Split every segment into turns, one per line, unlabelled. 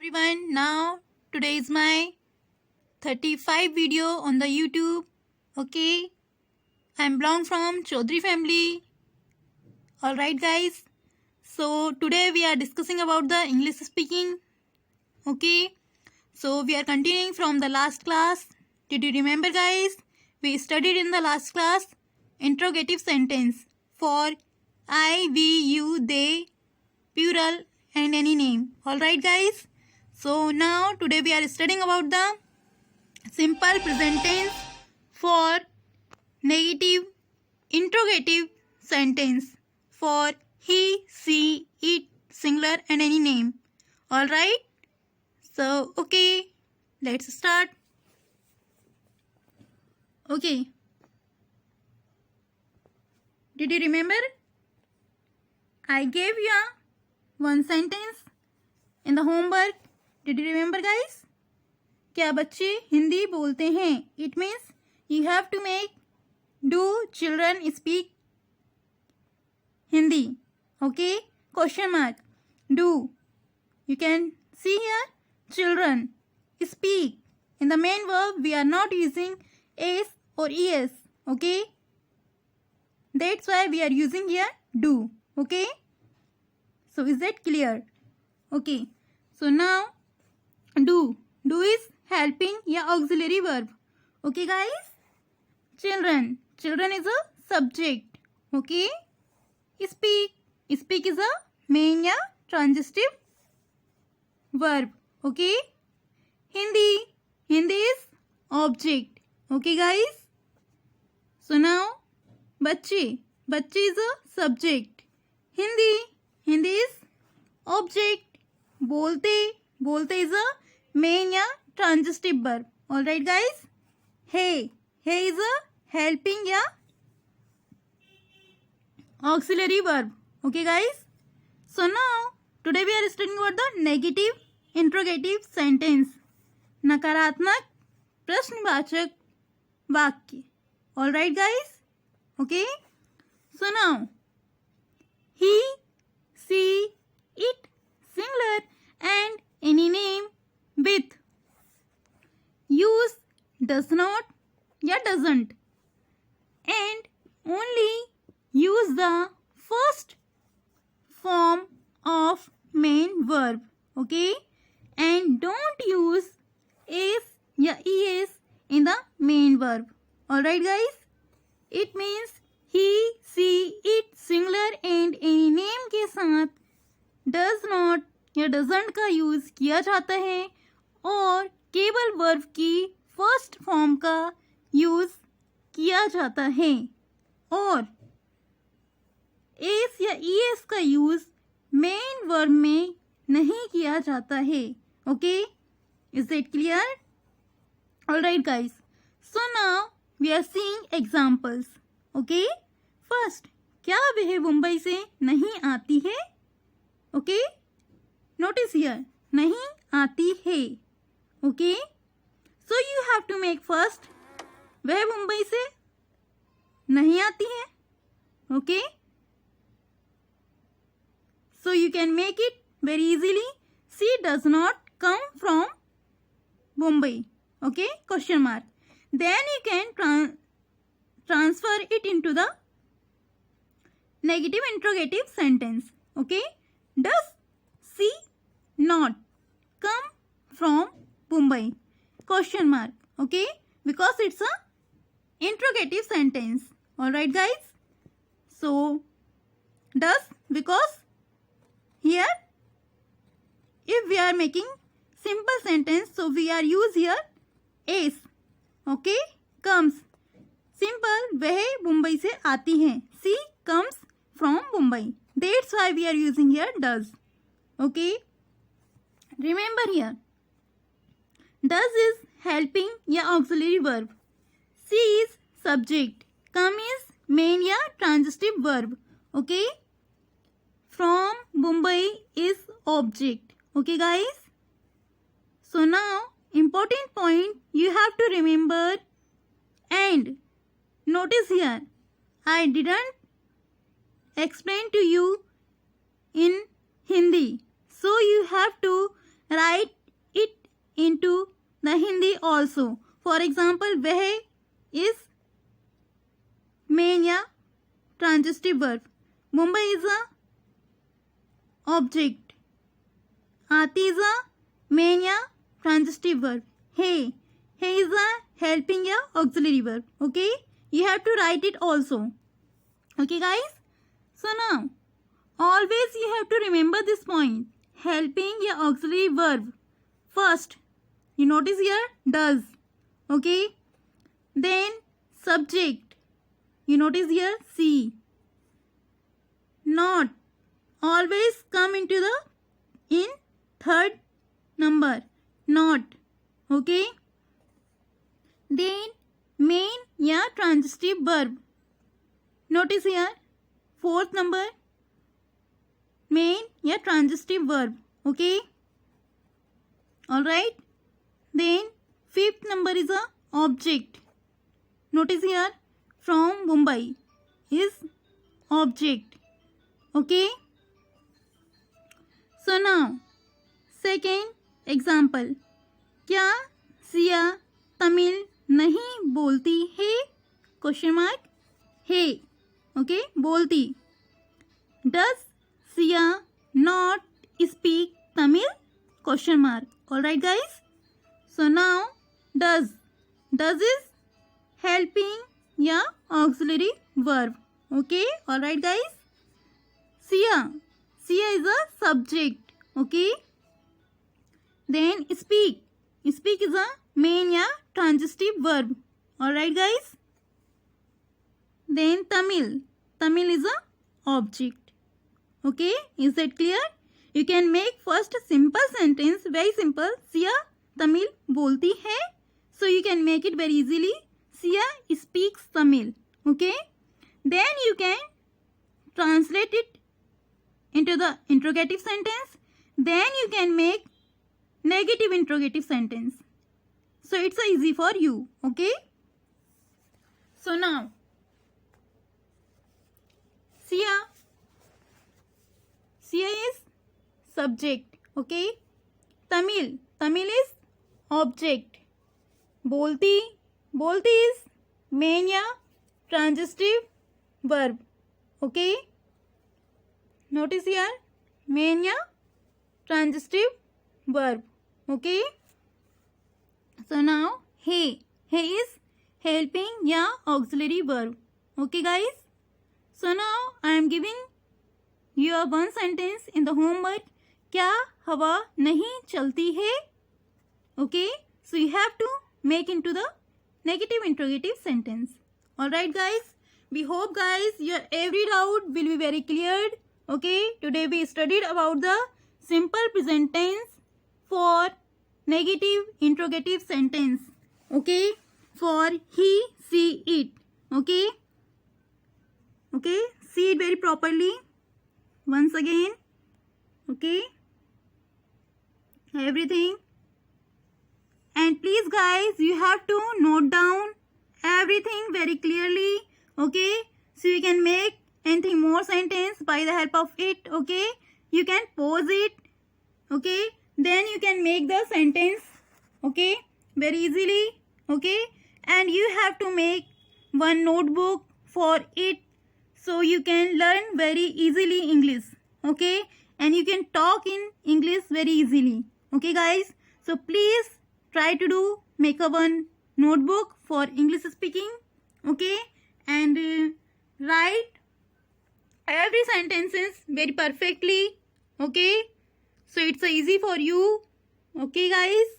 everyone. Now today is my 35 video on the YouTube. Okay, I belong from Chaudhary family. Alright guys, so today we are discussing about the English speaking. Okay, so we are continuing from the last class. Did you remember guys? We studied in the last class interrogative sentence for I, we, you, they, plural and any name. Alright guys, so now today we are studying about the simple present tense for negative interrogative sentence for he, she, it, singular and any name. Alright, so okay, let's start. Okay, did you remember? I gave you one sentence in the homework. Did you remember guys? क्या बच्चे हिंदी बोलते हैं? It means you have to make do children speak Hindi. Okay? Question mark. Do. You can see here. Children speak. In the main verb we are not using s or es. Okay? That's why we are using here do. Okay? So is that clear? Okay. So now do. Do is helping या auxiliary verb. Okay guys? Children. Children is a subject. Okay? Speak. Speak is a main या transitive verb. Okay? Hindi. Hindi is object. Okay guys? So now बच्चे. बच्चे is a subject. Hindi. Hindi is object. बोलते. बोलते is a main या transitive verb. Alright guys? Hey. Hey is a helping या auxiliary verb. Okay guys? So now today we are studying about the negative interrogative sentence. नकारात्मक प्रश्नवाचक वाक्य. Alright guys? Okay? So now he, she, it, singular and any name with use does not या doesn't and only use the first form of main verb. Okay, and don't use s या es in the main verb. Alright guys, it means he, she, it, singular and any name के साथ does not या doesn't का use किया जाता है और केवल वर्ब की फर्स्ट फॉर्म का यूज किया जाता है और एस या ईएस का यूज मेन वर्ब में नहीं किया जाता है. Okay, is it clear? Alright guys, so now we are seeing examples. Okay, first, क्या वह मुंबई से नहीं आती है? ओके, notice here, नहीं आती है. Okay, so you have to make first वह मुंबई से नहीं आती है. Okay, so you can make it very easily. She does not come from Mumbai. Okay, question mark. Then you can transfer it into the negative interrogative sentence. Okay, does she not come from Mumbai? Question mark. Okay, because it's a interrogative sentence. Alright guys, so does, because here if we are making simple sentence, so we are use here is. Okay, comes. Simple, वह मुंबई से आती हैं. She comes from Mumbai. That's why we are using here does. Okay, remember here does is helping या auxiliary verb. She is subject. Come is main या transitive verb. Okay, from Mumbai is object. Okay guys, so now important point you have to remember and notice here I didn't explain to you in Hindi. So you have to write it into the Hindi also. For example, वह is main या transitive verb. Mumbai is a object. आती is a main या transitive verb. Hey is a helping या auxiliary verb. Okay, you have to write it also. Okay guys, so now always you have to remember this point. Helping या auxiliary verb. First, you notice here does. Okay, then subject, you notice here see. Not always come into the in third number, not. Okay, then main या transitive verb. Notice here fourth number, main या transitive verb. Okay, all right. Then fifth number is a object. Notice here from Mumbai is object. Okay, so now second example. क्या सिया तमिल नहीं बोलती है? Question mark है. Okay, बोलती. Does Siya not speak Tamil? Question mark. All right guys, so now does is helping या auxiliary verb. Okay, all right guys. Siya is a subject. Okay, then speak is a main या transitive verb. All right guys. Then Tamil is a object. Okay, is that clear? You can make first simple sentence, very simple. Siya Tamil बोलती है. So you can make it very easily. Siya speaks Tamil. Okay, then you can translate it into the interrogative sentence. Then you can make negative interrogative sentence. So it's easy for you. Okay, so now Siya is subject. Okay, Tamil is object. बोलती is main या transitive verb. Okay, notice here main या transitive verb. Okay, so now he is helping या auxiliary verb. Okay guys, so now I am giving you one sentence in the homework. क्या हवा नहीं चलती है? Okay, so you have to make into the negative interrogative sentence. All right guys, we hope guys your every doubt will be very cleared. Okay, today we studied about the simple present tense for negative interrogative sentence. Okay, for he, see, it. Okay, see it very properly once again. Okay, everything. And please guys, you have to note down everything very clearly. Okay, so you can make anything more sentence by the help of it. Okay, you can pause it. Okay, then you can make the sentence. Okay, very easily. Okay, and you have to make one notebook for it, so you can learn very easily English. Okay, and you can talk in English very easily. Okay guys, so please try to make a one notebook for English speaking. Okay, and write every sentences very perfectly. Okay, so it's easy for you. Okay guys,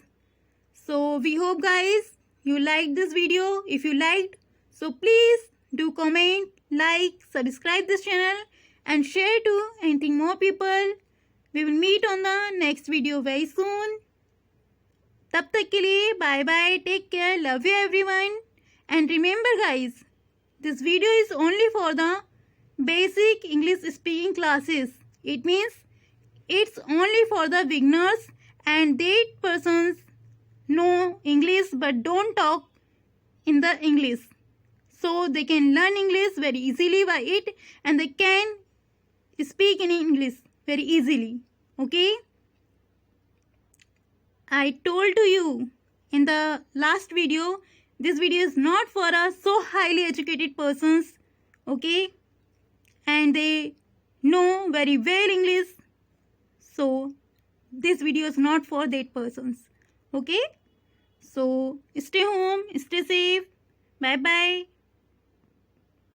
so we hope guys you liked this video. If you liked, so please do comment, like, subscribe this channel and share to anything more people. We will meet on the next video very soon. तब तक के लिए bye bye, take care, love you everyone. And remember guys, this video is only for the basic English speaking classes. It means it's only for the beginners and they persons know English but don't talk in the English. So they can learn English very easily by it and they can speak in English very easily. Okay, I told to you in the last video, this video is not for us so highly educated persons, okay, and they know very well English. So this video is not for that persons, okay. So stay home, stay safe. Bye bye.